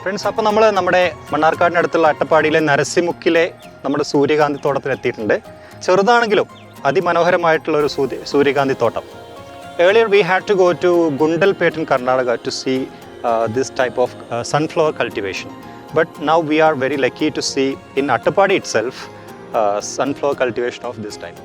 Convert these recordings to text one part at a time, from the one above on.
Friends, അപ്പോൾ നമ്മൾ നമ്മുടെ മണ്ണാർക്കാടിനടുത്തുള്ള അട്ടപ്പാടിയിലെ നരസിമുക്കിലെ നമ്മുടെ സൂര്യകാന്തി തോട്ടത്തിലെത്തിയിട്ടുണ്ട്. ചെറുതാണെങ്കിലും അതിമനോഹരമായിട്ടുള്ള ഒരു സൂര്യകാന്തി തോട്ടം. Earlier we had to go to Gundalpet in Karnataka to see this type of sunflower cultivation. But now we are very lucky to see in Attapadi itself sunflower cultivation of this type.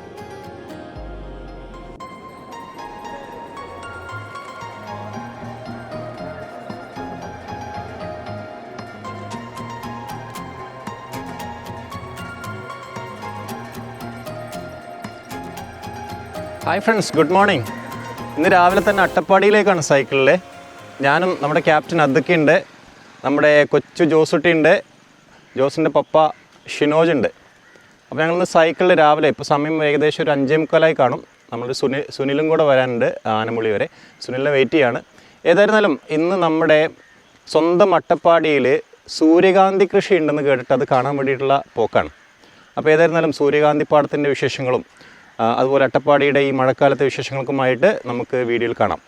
Hi friends, good morning. ഇന്ന് രാവിലെ തന്നെ അട്ടപ്പാടിയിലേക്കാണ് സൈക്കിളിൽ. ഞാനും നമ്മുടെ captain അദ്ദക്കുണ്ട്, നമ്മുടെ കൊച്ചു ജോസുട്ടിയുണ്ട്, ജോസിൻ്റെ പപ്പ ഷിനോജ് ഉണ്ട്. അപ്പോൾ ഞങ്ങളിന്ന് സൈക്കിളിൽ രാവിലെ, ഇപ്പോൾ സമയം ഏകദേശം ഒരു 5:45 കാണും. നമ്മൾ സുനിലും കൂടെ വരാനുണ്ട് ആനമുളി വരെ. സുനിലിനെ വെയിറ്റ് ചെയ്യാണ്. ഏതായിരുന്നാലും ഇന്ന് നമ്മുടെ സ്വന്തം അട്ടപ്പാടിയിൽ സൂര്യകാന്തി കൃഷി ഉണ്ടെന്ന് കേട്ടിട്ട് അത് കാണാൻ വേണ്ടിയിട്ടുള്ള പോക്കാണ്. അപ്പോൾ ഏതായിരുന്നാലും സൂര്യകാന്തി പാടത്തിൻ്റെ വിശേഷങ്ങളും അതുപോലെ അട്ടപ്പാടിയുടെ ഈ മഴക്കാലത്തെ വിശേഷങ്ങൾക്കുമായിട്ട് നമുക്ക് വീഡിയോയിൽ കാണാം.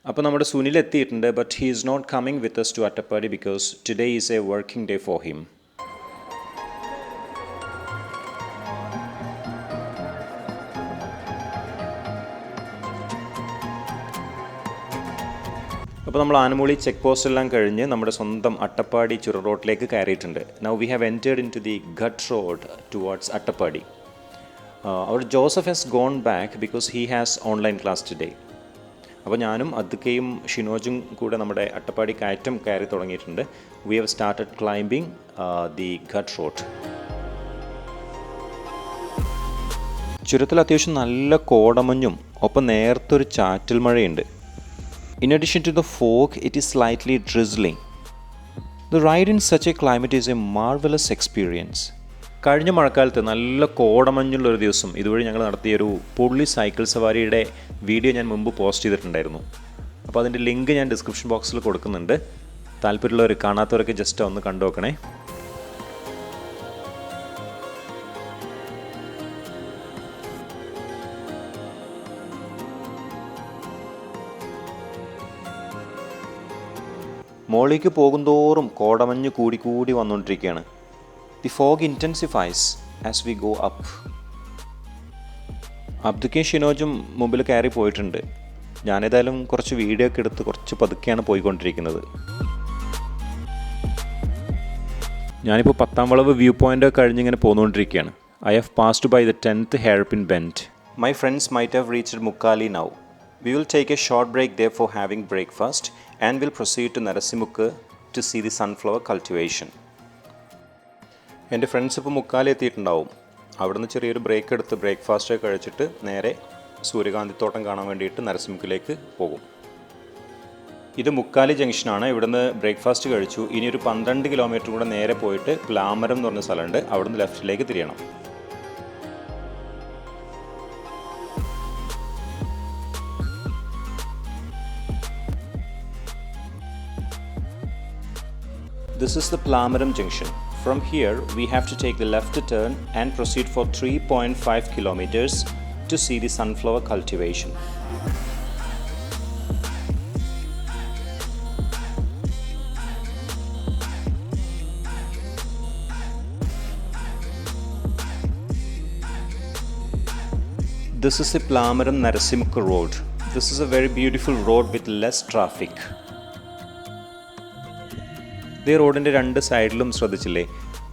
അപ്പോൾ നമ്മുടെ സുനിൽ എത്തിയിട്ടുണ്ട്. But he is not coming with us to Attappadi because today is a working day for him. അപ്പോൾ നമ്മൾ ആനമുളി ചെക്ക് പോസ്റ്റ് എല്ലാം കഴിഞ്ഞ് നമ്മുടെ സ്വന്തം അട്ടപ്പാടി ചുരം റോഡിലേക്ക് കയറിയിട്ടുണ്ട്. Now we have entered into the ghat road towards Attappadi. Our Joseph has gone back because he has online class today. അപ്പോൾ ഞാനും അദ്ദക്കയും ഷിനോജും കൂടെ നമ്മുടെ അട്ടപ്പാടി കയറ്റം കയറി തുടങ്ങിയിട്ടുണ്ട്. We have started climbing the ghat road. ചുരത്തിൽ അത്യാവശ്യം നല്ല കോടമഞ്ഞും ഒപ്പം നേർത്തൊരു ചാറ്റൽ മഴയുണ്ട്. In addition to the fog, it is slightly drizzling. The ride in such a climate is a marvelous experience. കഴിഞ്ഞ മഴക്കാലത്ത് നല്ല കോടമഞ്ഞുള്ളൊരു ദിവസം ഇതുവഴി ഞങ്ങൾ നടത്തിയൊരു പുള്ളി സൈക്കിൾ സവാരിയുടെ വീഡിയോ ഞാൻ മുമ്പ് പോസ്റ്റ് ചെയ്തിട്ടുണ്ടായിരുന്നു. അപ്പോൾ അതിൻ്റെ ലിങ്ക് ഞാൻ ഡിസ്ക്രിപ്ഷൻ ബോക്സിൽ കൊടുക്കുന്നുണ്ട്. താല്പര്യമുള്ളവർ, കാണാത്തവരൊക്കെ ജസ്റ്റ് ഒന്ന് കണ്ടു നോക്കണേ. മോളിലേക്ക് പോകുന്തോറും കോടമഞ്ഞ് കൂടി വന്നുകൊണ്ടിരിക്കുകയാണ്. The fog intensifies as we go up. അബ്ദുക്കയും ഷിനോജും മുമ്പിൽ കയറി പോയിട്ടുണ്ട്. ഞാനേതായാലും കുറച്ച് വീഡിയോ ഒക്കെ എടുത്ത് കുറച്ച് പതുക്കെയാണ് പോയിക്കൊണ്ടിരിക്കുന്നത്. ഞാനിപ്പോൾ 10ാം വളവ് വ്യൂ പോയിൻ്റ് കഴിഞ്ഞിങ്ങനെ പോന്നുകൊണ്ടിരിക്കുകയാണ്. I have passed by the 10th hairpin bend. My friends might have reached Mukkali now. We will take a short break there for having breakfast and will proceed to Narasimukku to see the sunflower cultivation. എൻ്റെ friends ഇപ്പോൾ മുക്കാലി എത്തിയിട്ടുണ്ടാവും. അവിടുന്ന് ചെറിയൊരു break എടുത്ത് breakfast കഴിച്ചിട്ട് നേരെ സൂര്യകാന്തി തോട്ടം കാണാൻ വേണ്ടിയിട്ട് നരസിമുക്കിലേക്ക് പോകും. ഇത് മുക്കാലി ജംഗ്ഷനാണ്. ഇവിടുന്ന് ബ്രേക്ക്ഫാസ്റ്റ് കഴിച്ചു. ഇനി ഒരു 12 കിലോമീറ്റർ കൂടെ നേരെ പോയിട്ട് പ്ലാമരം എന്ന് പറഞ്ഞ സ്ഥലമുണ്ട്. അവിടുന്ന് ലെഫ്റ്റിലേക്ക് തിരിയണം. This is the Plamaram junction. From here, we have to take the left turn and proceed for 3.5 kilometers to see the sunflower cultivation. This is the Plamaram Narasimukku road. This is a very beautiful road with less traffic. ഈ റോഡിൻ്റെ 2 സൈഡിലും ശ്രദ്ധിച്ചില്ലേ,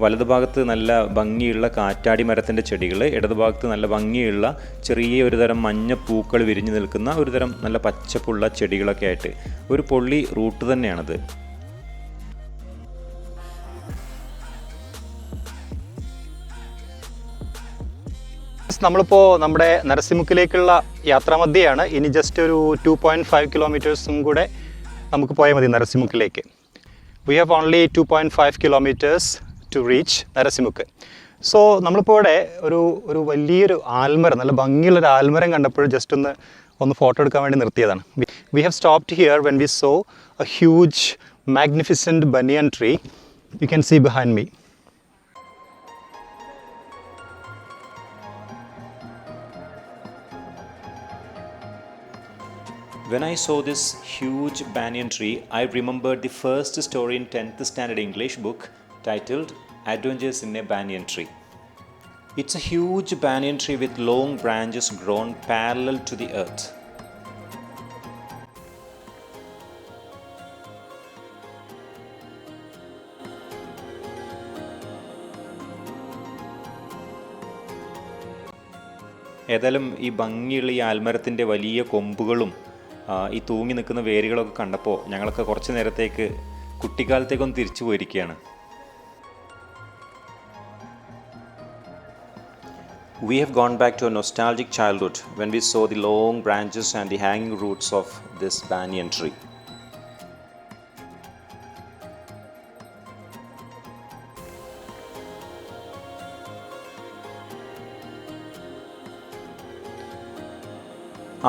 വലതുഭാഗത്ത് നല്ല ഭംഗിയുള്ള കാറ്റാടി മരത്തിൻ്റെ ചെടികൾ, ഇടതുഭാഗത്ത് നല്ല ഭംഗിയുള്ള ചെറിയ ഒരു തരം മഞ്ഞ പൂക്കൾ വിരിഞ്ഞു നിൽക്കുന്ന ഒരു തരം നല്ല പച്ചപ്പുള്ള ചെടികളൊക്കെ ആയിട്ട് ഒരു പൊള്ളി റൂട്ട് തന്നെയാണത്. നമ്മളിപ്പോൾ നമ്മുടെ നരസിമുക്കിലേക്കുള്ള യാത്രാമധ്യയാണ്. ഇനി ജസ്റ്റ് ഒരു 2.5 കിലോമീറ്റേഴ്സും കൂടെ നമുക്ക് പോയാൽ മതി നരസിമുക്കിലേക്ക്. We have only 2.5 kilometers to reach Narasimukku. So നമ്മളിപ്പോൾ ഇവിടെ ഒരു വലിയൊരു ആൽമരം, നല്ല ഭംഗിയുള്ളൊരു ആൽമരം കണ്ടപ്പോൾ ജസ്റ്റ് ഒന്ന് ഫോട്ടോ എടുക്കാൻ വേണ്ടി നിർത്തിയതാണ്. We have stopped here when we saw a huge magnificent banyan tree. You can see behind me. When I saw this huge banyan tree, I remembered the first story in 10th standard English book titled Adventures in a Banyan Tree. It's a huge banyan tree with long branches grown parallel to the earth. ഏതായാലും ഈ ഭംഗിയുള്ള ഈ ആൽമരത്തിൻ്റെ വലിയ കൊമ്പുകളും ഈ തൂങ്ങി നിൽക്കുന്ന വേരുകളൊക്കെ കണ്ടപ്പോൾ ഞങ്ങളൊക്കെ കുറച്ച് നേരത്തേക്ക് കുട്ടിക്കാലത്തേക്കൊന്ന് തിരിച്ചു പോയിരിക്കുകയാണ്. We have gone back to a nostalgic childhood when we saw the long branches and the hanging roots of this banyan tree.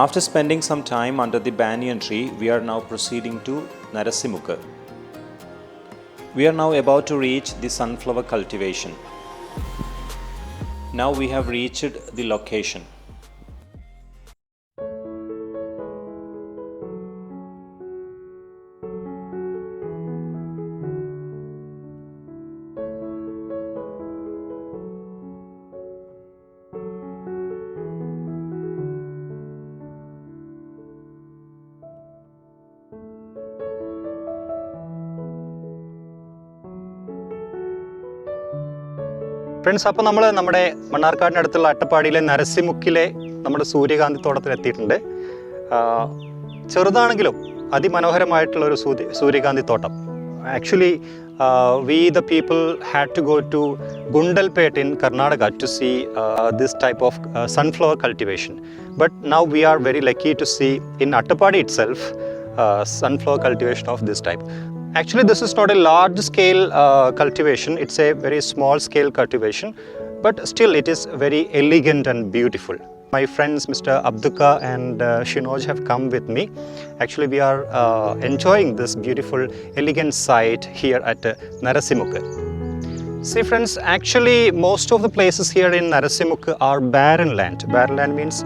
After spending some time under the banyan tree, we are now proceeding to Narasimukka. We are now about to reach the sunflower cultivation. Now we have reached the location. Friends, അപ്പോൾ നമ്മൾ നമ്മുടെ മണ്ണാർക്കാടിനടുത്തുള്ള അട്ടപ്പാടിയിലെ നരസിമുക്കിലെ നമ്മുടെ സൂര്യകാന്തി തോട്ടത്തിൽ എത്തിയിട്ടുണ്ട്. ചെറുതാണെങ്കിലും അതിമനോഹരമായിട്ടുള്ള ഒരു സൂര്യകാന്തി തോട്ടം. Actually we the people had to go to Gundalpet in Karnataka to see this type of sunflower cultivation. But now we are very lucky to see in Attapadi itself sunflower cultivation of this type. Actually, this is not a large scale cultivation, it's a very small scale cultivation, but still it is very elegant and beautiful. My friends Mr. Abduka and Shinoj have come with me. Actually, we are enjoying this beautiful elegant site here at Narasimukka. See friends, actually most of the places here in Narasimukka are barren land. Barren land means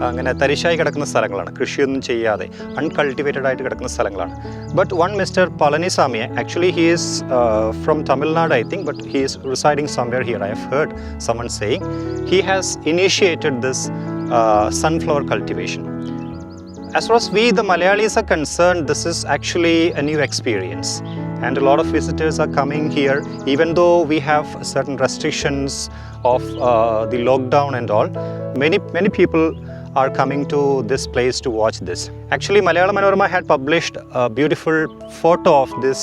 അങ്ങനെ തരിശായി കിടക്കുന്ന സ്ഥലങ്ങളാണ്, കൃഷിയൊന്നും ചെയ്യാതെ uncultivated ആയിട്ട് കിടക്കുന്ന സ്ഥലങ്ങളാണ്. But one mister പളനിസ്വാമിയെ, actually he is from Tamil Nadu I think, but he is residing somewhere here. I have heard someone saying he has initiated this sunflower cultivation. As far as we the Malayalis are concerned, this is actually a new experience and a lot of visitors are coming here, even though we have certain restrictions of the lockdown and all. Many people are coming to this place to watch this. Actually, Malayalam Manorama had published a beautiful photo of this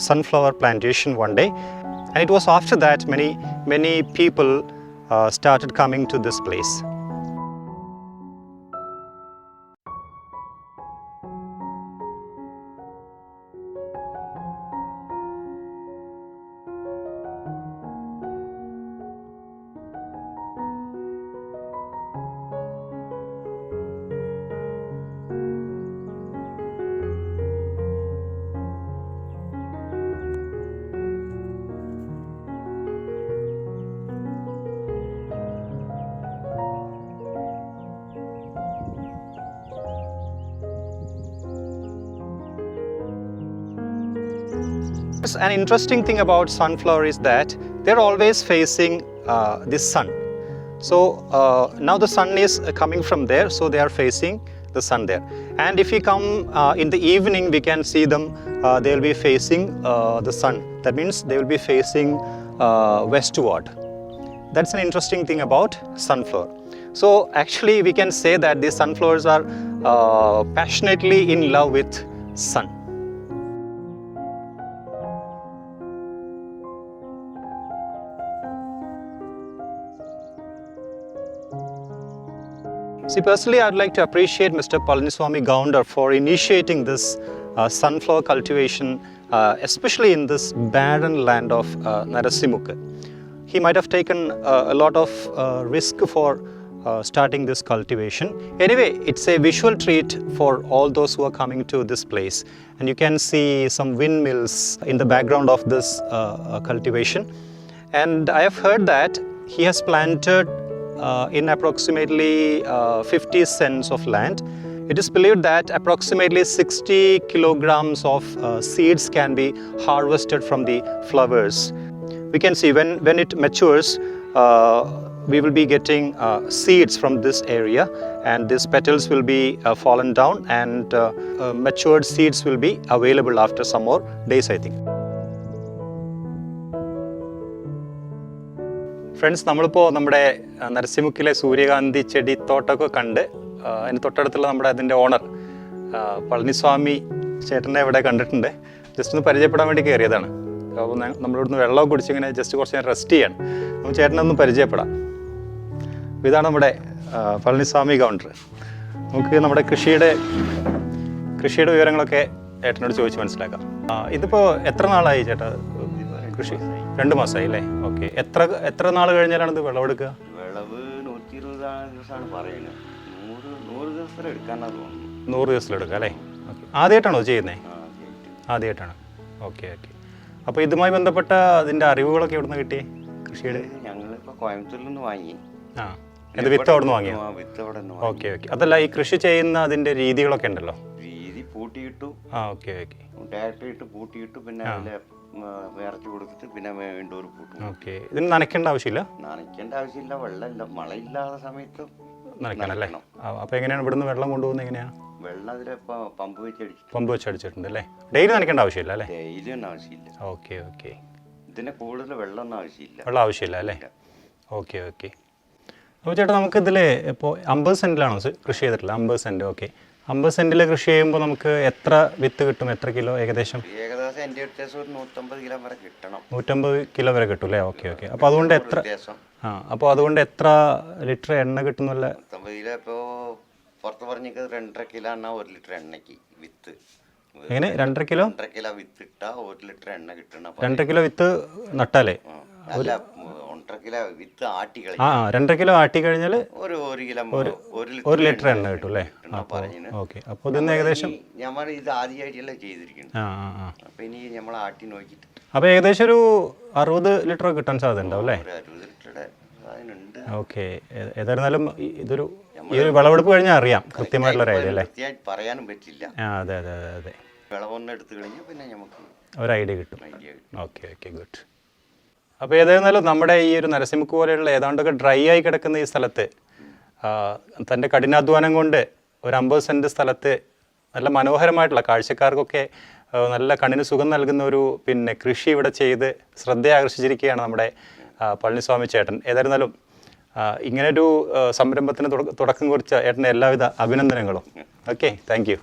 sunflower plantation one day, and it was after that many people started coming to this place. An interesting thing about sunflower is that they're always facing the sun. So now the sun is coming from there, so they are facing the sun there. And if we come in the evening, we can see them, they will be facing the sun. That means they will be facing westward. That's an interesting thing about sunflower. So actually we can say that these sunflowers are passionately in love with sun. See, personally, I'd like to appreciate Mr. Palaniswamy Gounder for initiating this sunflower cultivation, especially in this barren land of Narasimukka. He might have taken a lot of risk for starting this cultivation. Anyway, it's a visual treat for all those who are coming to this place. And you can see some windmills in the background of this cultivation. And I have heard that he has planted in approximately 50 cents of land. It is believed that approximately 60 kilograms of seeds can be harvested from the flowers. We can see when it matures, we will be getting seeds from this area, and these petals will be fallen down, and matured seeds will be available after some more days, I think. Friends, നമ്മളിപ്പോൾ നമ്മുടെ നരസിമുക്കിലെ സൂര്യകാന്തി ചെടിത്തോട്ടമൊക്കെ കണ്ട് അതിന് തൊട്ടടുത്തുള്ള നമ്മുടെ അതിൻ്റെ owner Palaniswami ചേട്ടനെ ഇവിടെ കണ്ടിട്ടുണ്ട്. ജസ്റ്റ് ഒന്ന് പരിചയപ്പെടാൻ വേണ്ടി കയറിയതാണ്. അപ്പോൾ നമ്മളിവിടുന്ന് വെള്ളമൊക്കെ കുടിച്ചിങ്ങനെ ജസ്റ്റ് കുറച്ച് നേരം റെസ്റ്റ് ചെയ്യാണ്. നമുക്ക് ചേട്ടനെ ഒന്ന് പരിചയപ്പെടാം. ഇതാണ് നമ്മുടെ പളനിസ്വാമി കൗണ്ടർ. നമുക്ക് നമ്മുടെ കൃഷിയുടെ വിവരങ്ങളൊക്കെ ഏട്ടനോട് ചോദിച്ച് മനസ്സിലാക്കാം. ഇതിപ്പോൾ എത്ര നാളായി ചേട്ടാ കൃഷി? 2 മാസമായി അല്ലേ? ഓക്കെ. എത്ര നാൾ കഴിഞ്ഞാലാണ് ഇത് വിളവെടുക്കുക? വിളവ് 120 ദിവസമാണ് പറയുന്നത്. 100 ദിവസത്തിലെടുക്കാനാണ് തോന്നുന്നു. 100 ദിവസത്തിലെടുക്കുക അല്ലേ? ഓക്കെ. ആദ്യമായിട്ടാണോ ചെയ്യുന്നത്? ആദ്യമായിട്ടാണ്. ഓക്കെ. അപ്പോൾ ഇതുമായി ബന്ധപ്പെട്ട അതിൻ്റെ അറിവുകളൊക്കെ എവിടെ നിന്ന് കിട്ടി? കൃഷിയുടെ ഞങ്ങളിപ്പോൾ കോയമ്പത്തൂരിൽ നിന്ന് വാങ്ങി. ഇത് വിത്ത് അവിടെ നിന്ന് വാങ്ങിയോ? വിത്ത് അവിടെ നിന്ന്. ഓക്കെ. അതല്ല, ഈ കൃഷി ചെയ്യുന്ന അതിൻ്റെ രീതികളൊക്കെ ഉണ്ടല്ലോ. രീതി പൂട്ടിയിട്ടു. ഓക്കെ. ഡയറക്റ്റ് ഇട്ട് പൂട്ടിയിട്ടു, പിന്നെ അതിലെ വിറച്ച് കൊടുത്തിട്ട് പിന്നെ വീണ്ടും ഒരു പൂട്ടും. ഓക്കെ. ഇതിന് നനയ്ക്കേണ്ട ആവശ്യമില്ല? നനയ്ക്കേണ്ട ആവശ്യമില്ല. വെള്ളമില്ല, മഴയില്ലാത്ത സമയത്ത് നനയ്ക്കണല്ലേ? അപ്പോൾ എങ്ങനെയാണ് ഇവിടുന്ന് വെള്ളം കൊണ്ടുപോകുന്നത്? എങ്ങനെയാണ്? വെള്ളം അതിൽ പമ്പ് വെച്ച് അടിച്ചിട്ടുണ്ട് അല്ലേ? ഡെയിലി നനയ്ക്കേണ്ട ആവശ്യമില്ല അല്ലേ? ഡെയിലി ഒന്നും ആവശ്യമില്ല. ഓക്കെ. ഇതിന് കൂടുതൽ വെള്ളമൊന്നും ആവശ്യമില്ല. വെള്ളം ആവശ്യമില്ല അല്ലേ? ഓക്കെ. അപ്പോൾ ചേട്ടാ, നമുക്കിതിൽ ഇപ്പോൾ 50 സെൻറ്റിലാണോ കൃഷി ചെയ്തിട്ടുള്ളത്? 50 സെൻറ്റ്. ഓക്കെ. 50 സെൻറ്റിൽ കൃഷി ചെയ്യുമ്പോൾ നമുക്ക് എത്ര വിത്ത് കിട്ടും? എത്ര കിലോ ഏകദേശം? എൻ്റെ വ്യത്യാസം ഒരു 150 കിലോ വരെ കിട്ടണം. 150 കിലോ വരെ കിട്ടും അല്ലേ? ഓക്കെ. അപ്പോൾ അതുകൊണ്ട് എത്ര ലിറ്റർ എണ്ണ കിട്ടുന്നല്ല? 150 കിലോ ഇപ്പോൾ പുറത്ത് പറഞ്ഞിട്ട് 2.5 കിലോ എന്നാൽ 1 ലിറ്റർ എണ്ണയ്ക്ക് വിത്ത്. എങ്ങനെ? 2.5 കിലോ വിത്ത് ഇട്ടാൽ 1 ലിറ്റർ എണ്ണ കിട്ടണം. 2.5 കിലോ വിത്ത് നട്ടാലേ? അല്ല, 1.5 കിലോ വിത്ത് ആട്ടി കളി. 2.5 കിലോ ആട്ടി കഴിഞ്ഞാൽ 1 ലിറ്റർ എണ്ണ കിട്ടും അല്ലേ? ഓക്കെ. അപ്പോൾ ഇതിന് ഏകദേശം നമ്മൾ ഇത് ആദ്യമായിട്ടല്ല ചെയ്തിരിക്കുന്നത്. അപ്പം ഇനി നമ്മൾ ആട്ടി നോക്കിയിട്ട് അപ്പോൾ ഏകദേശം ഒരു 60 ലിറ്റർ കിട്ടാൻ സാധ്യത ഉണ്ടാവും അല്ലേ? 60 ലിറ്ററുടെ അതിനുണ്ട്. ഓക്കെ. ഏതായിരുന്നാലും ഈ ഒരു വിളവെടുപ്പ് കഴിഞ്ഞാൽ അറിയാം കൃത്യമായിട്ടുള്ള ഒരു ഐഡിയ അല്ലേ? പറയാനും പറ്റില്ല. അതെ. വിളവൊന്നും എടുത്തു കഴിഞ്ഞാൽ പിന്നെ നമുക്ക് ഒരു ഐഡിയ കിട്ടും. ഓക്കെ. ഗുഡ്. അപ്പോൾ ഏതായിരുന്നാലും നമ്മുടെ ഈ ഒരു നരസിമുക്ക് പോലെയുള്ള ഏതാണ്ടൊക്കെ ഡ്രൈ ആയി കിടക്കുന്ന ഈ സ്ഥലത്ത് തൻ്റെ കഠിനാധ്വാനം കൊണ്ട് ഒരു 50 സെൻറ്റ് സ്ഥലത്ത് നല്ല മനോഹരമായിട്ടുള്ള കാഴ്ചക്കാർക്കൊക്കെ നല്ല കണ്ണിന് സുഖം നൽകുന്ന ഒരു കൃഷി ഇവിടെ ചെയ്ത് ശ്രദ്ധയാകർഷിച്ചിരിക്കുകയാണ് നമ്മുടെ പളനിസ്വാമി ചേട്ടൻ. ഏതായിരുന്നാലും ഇങ്ങനൊരു സംരംഭത്തിന് തുടക്കം കുറിച്ച ഏട്ടൻ്റെ എല്ലാവിധ അഭിനന്ദനങ്ങളും. Okay, thank you.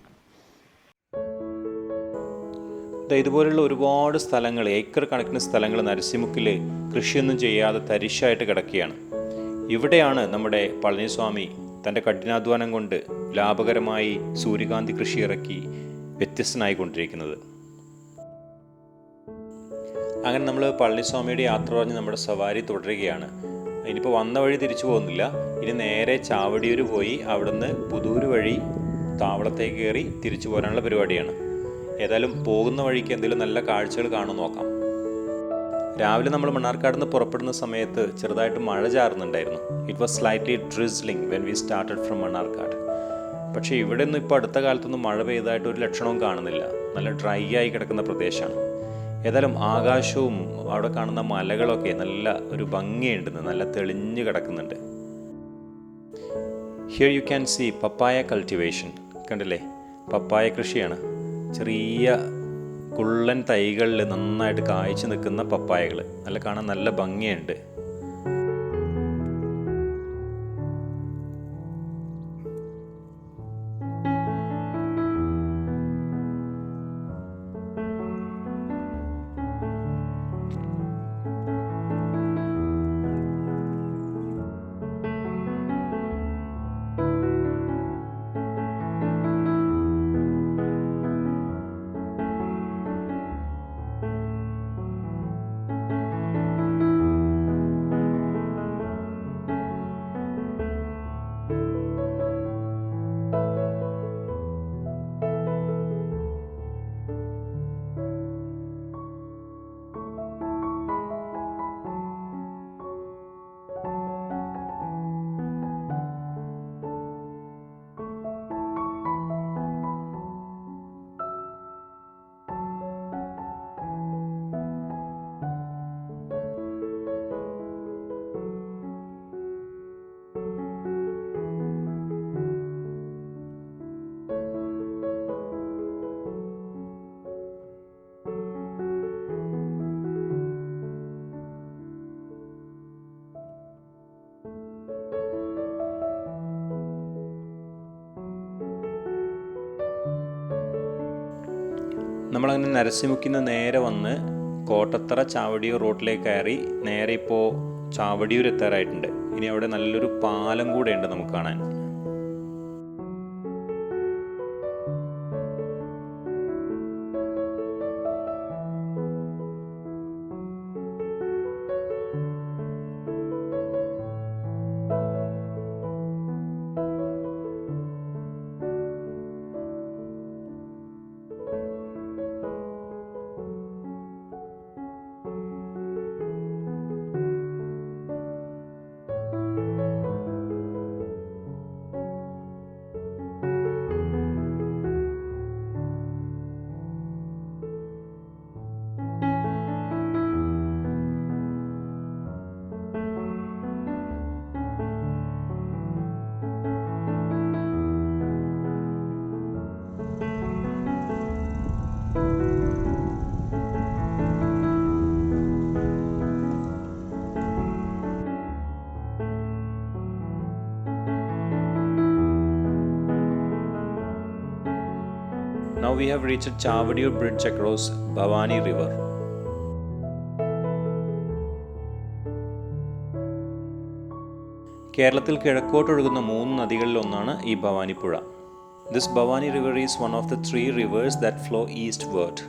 ഇതുപോലുള്ള ഒരുപാട് സ്ഥലങ്ങൾ, ഏക്കർ കണക്കിന് സ്ഥലങ്ങൾ നരസിമുക്കിൽ കൃഷിയൊന്നും ചെയ്യാതെ തരിശായിട്ട് കിടക്കുകയാണ്. ഇവിടെയാണ് നമ്മുടെ പളനിസ്വാമി തൻ്റെ കഠിനാധ്വാനം കൊണ്ട് ലാഭകരമായി സൂര്യകാന്തി കൃഷി ഇറക്കി വ്യത്യസ്തനായിക്കൊണ്ടിരിക്കുന്നത്. അങ്ങനെ നമ്മൾ പളനിസ്വാമിയുടെ യാത്ര പറഞ്ഞ് നമ്മുടെ സവാരി തുടരുകയാണ്. ഇനിയിപ്പോൾ വന്ന വഴി തിരിച്ചു പോകുന്നില്ല. ഇനി നേരെ ചാവടിയൂർ പോയി അവിടുന്ന് പുതൂർ വഴി താവളത്തേക്ക് കയറി തിരിച്ചു പോരാനുള്ള പരിപാടിയാണ്. ഏതായാലും പോകുന്ന വഴിക്ക് എന്തെങ്കിലും നല്ല കാഴ്ചകൾ കാണുമെന്ന് നോക്കാം. രാവിലെ നമ്മൾ മണ്ണാർക്കാട് നിന്ന് പുറപ്പെടുന്ന സമയത്ത് ചെറുതായിട്ട് മഴ ചാറുന്നുണ്ടായിരുന്നു. It was slightly drizzling when we started from Mannarkkad. പക്ഷേ ഇവിടെ ഒന്നും ഇപ്പോൾ അടുത്ത കാലത്തൊന്നും മഴ പെയ്തായിട്ട് ഒരു ലക്ഷണവും കാണുന്നില്ല. നല്ല ഡ്രൈ ആയി കിടക്കുന്ന പ്രദേശമാണ്. ഏതായാലും ആകാശവും അവിടെ കാണുന്ന മലകളൊക്കെ നല്ല ഒരു ഭംഗിയുണ്ടെന്ന്, നല്ല തെളിഞ്ഞ് കിടക്കുന്നുണ്ട്. Here you can see papaya cultivation. കണ്ടില്ലേ, പപ്പായ കൃഷിയാണ്. ചെറിയ കുള്ളൻ തൈകളിൽ നന്നായിട്ട് കായ്ച്ചു നിൽക്കുന്ന പപ്പായകൾ നല്ല കാണാൻ നല്ല ഭംഗിയുണ്ട്. നമ്മളങ്ങനെ നരസിമുക്കിൽ നിന്ന് നേരെ വന്ന് കോട്ടത്തറ ചാവടിയൂർ റോഡിലേക്ക് കയറി നേരെ ഇപ്പോൾ ചാവടിയൂർ എത്താറായിട്ടുണ്ട്. ഇനി അവിടെ നല്ലൊരു പാലം കൂടെ ഉണ്ട് നമുക്ക് കാണാൻ. Now we have reached Chavadiyur bridge across Bhavani river. കേരളത്തിൽ കിഴക്കോട്ടൊഴുകുന്ന 3 നദികളിലൊന്നാണ് ഈ Bhavanipuzha. This Bhavani river is one of the 3 rivers that flow eastward